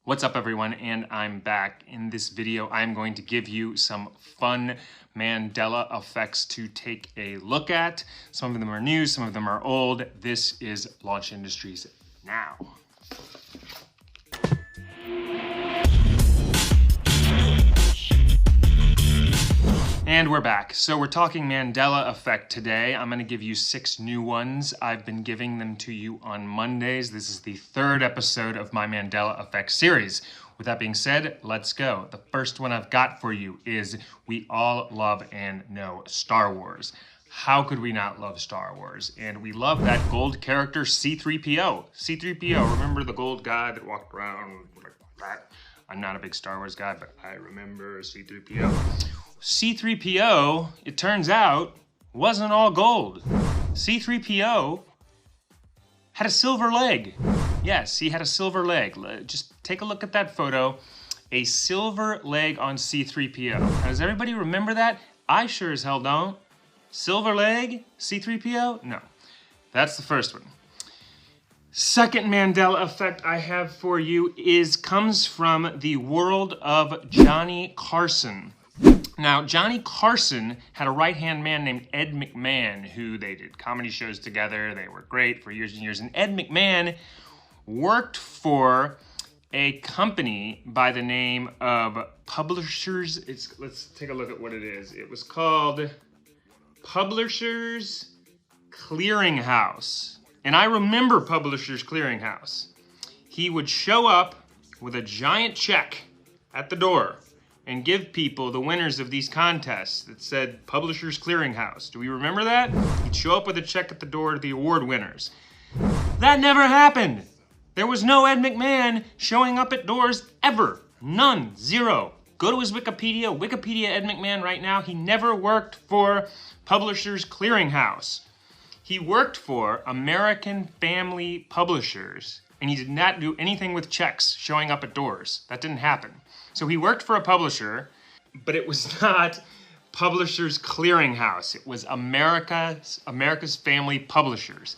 What's up everyone, and I'm back. In this video, I'm going to give you some fun Mandela effects to take a look at. Some of them are new, some of them are old. This is Launch Industries Now. And we're back. So we're talking Mandela Effect today. I'm going to give you 6 new ones. I've been giving them to you on Mondays. This is the 3rd episode of my Mandela Effect series. With that being said, let's go. The first one I've got for you is we all love and know Star Wars. How could we not love Star Wars? And we love that gold character C-3PO. C-3PO, remember the gold guy that walked around like that? I'm not a big Star Wars guy, but I remember C-3PO. C-3PO, it turns out, wasn't all gold. C-3PO had a silver leg. Yes, he had a silver leg. Just take a look at that photo. A silver leg on C-3PO. Now, does everybody remember that? I sure as hell don't. Silver leg? C-3PO? No. That's the first one. Second Mandela effect I have for you comes from the world of Johnny Carson. Now, Johnny Carson had a right-hand man named Ed Mcmahon, who they did comedy shows together. They were great for years and years. And Ed Mcmahon worked for a company by the name of Publishers. Let's take a look at what it is. It was called Publishers Clearinghouse. And I remember Publishers Clearinghouse. He would show up with a giant check at the door and give people, the winners of these contests, that said Publishers Clearinghouse. Do we remember that? He'd show up with a check at the door to the award winners. That never happened. There was no Ed Mcmahon showing up at doors ever. None. Zero. Go to his Wikipedia. Wikipedia Ed Mcmahon right now. He never worked for Publishers Clearinghouse. He worked for American Family Publishers, and he did not do anything with checks showing up at doors. That didn't happen. So he worked for a publisher, but it was not Publishers Clearinghouse. It was America's Family Publishers.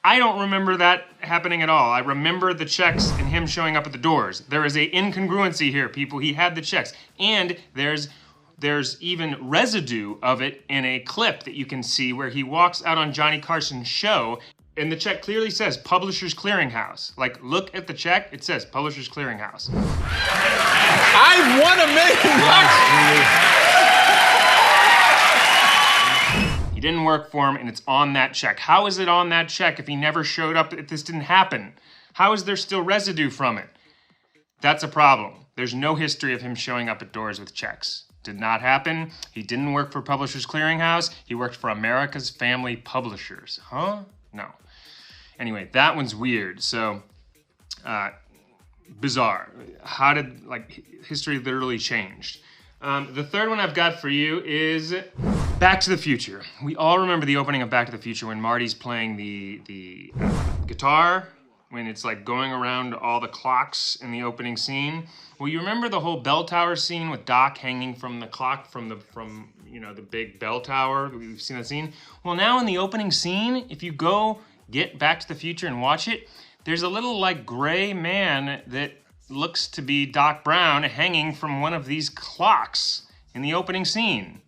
I don't remember that happening at all. I remember the checks and him showing up at the doors. There is an incongruency here, people. He had the checks. And there's even residue of it in a clip that you can see where he walks out on Johnny Carson's show, and the check clearly says Publishers Clearinghouse. Like, look at the check, it says Publishers Clearinghouse. I won $1 million! He didn't work for him, and it's on that check. How is it on that check if he never showed up, if this didn't happen? How is there still residue from it? That's a problem. There's no history of him showing up at doors with checks. Did not happen. He didn't work for Publishers Clearinghouse. He worked for America's Family Publishers. Huh? No. Anyway, that one's weird. So, bizarre. How did, history literally changed? The third one I've got for you is Back to the Future. We all remember the opening of Back to the Future when Marty's playing the guitar, when it's like going around all the clocks in the opening scene. Well, you remember the whole bell tower scene with Doc hanging from the clock from the big bell tower? We've seen that scene. Well, now in the opening scene, if you go get Back to the Future and watch it, there's a little gray man that looks to be Doc Brown hanging from one of these clocks in the opening scene,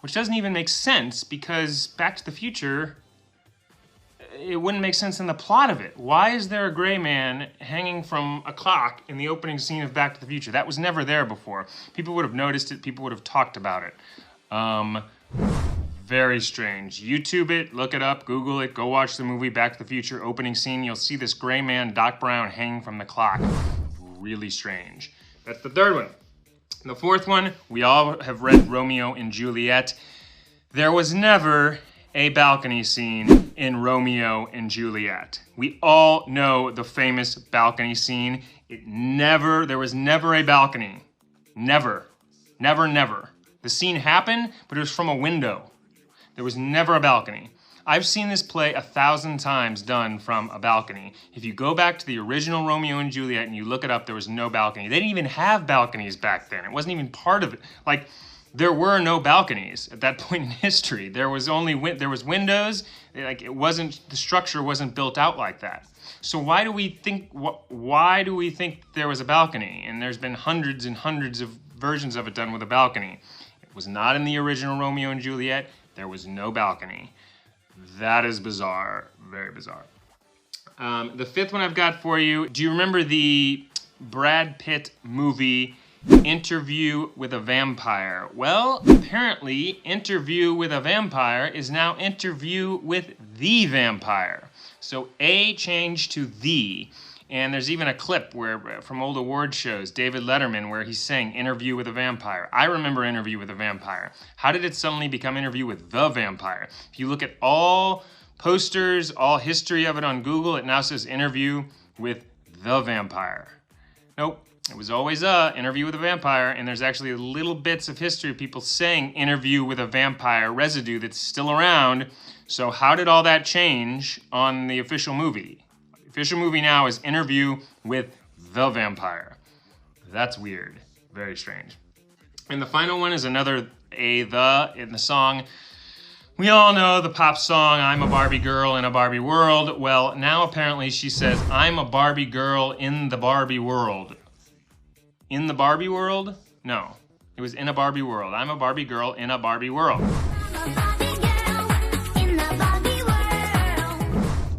which doesn't even make sense because Back to the Future, it wouldn't make sense in the plot of it. Why is there a gray man hanging from a clock in the opening scene of Back to the Future? That was never there before. People would have noticed it. People would have talked about it. Very strange. YouTube it, look it up, Google it, go watch the movie Back to the Future opening scene. You'll see this gray man, Doc Brown, hanging from the clock. Really strange. That's the third one. The fourth one, we all have read Romeo and Juliet. There was never a balcony scene in Romeo and Juliet. We all know the famous balcony scene. There was never a balcony. Never. Never, never. The scene happened, but it was from a window. There was never a balcony. I've seen this play 1,000 times done from a balcony. If you go back to the original Romeo and Juliet and you look it up, there was no balcony. They didn't even have balconies back then. It wasn't even part of it. there were no balconies at that point in history. There was only windows. Like, it wasn't, the structure wasn't built out like that. So why do we think there was a balcony? And there's been hundreds and hundreds of versions of it done with a balcony. It was not in the original Romeo and Juliet. There was no balcony. That is bizarre, very bizarre. The fifth one I've got for you. Do you remember the Brad Pitt movie Interview with a Vampire? Well, apparently Interview with a Vampire is now Interview with the Vampire. So A changed to the. And there's even a clip from old award shows, David Letterman, where he's saying Interview with a Vampire. I remember Interview with a Vampire. How did it suddenly become Interview with the Vampire? If you look at all posters, all history of it on Google, it now says Interview with the Vampire. Nope, it was always Interview with a Vampire, and there's actually little bits of history of people saying Interview with a Vampire residue that's still around. So how did all that change on the official movie? The official movie now is Interview with the Vampire. That's weird, very strange. And the final one is another the in the song. We all know the pop song, I'm a Barbie girl in a Barbie world. Well, now apparently she says, I'm a Barbie girl in the Barbie world. In the Barbie world? No, it was in a Barbie world. I'm a Barbie girl in a Barbie world.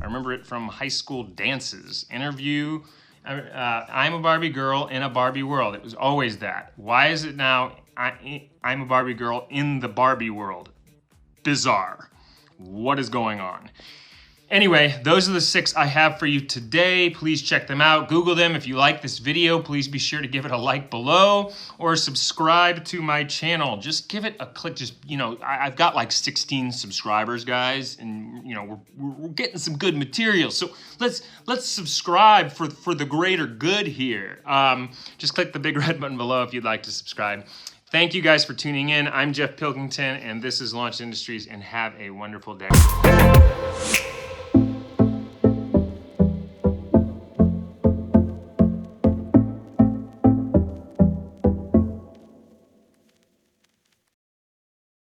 I remember it from high school dances. Interview, I'm a Barbie girl in a Barbie world. It was always that. Why is it now, I'm a Barbie girl in the Barbie world? Bizarre. What is going on? Anyway, those are the 6 I have for you today. Please check them out. Google them. If you like this video, please be sure to give it a like below or subscribe to my channel. Just give it a click. Just, I've got like 16 subscribers, guys, and we're getting some good material. So let's subscribe for the greater good here. Just click the big red button below if you'd like to subscribe. Thank you guys for tuning in. I'm Jeff Pilkington, and this is Launch Industries, and have a wonderful day.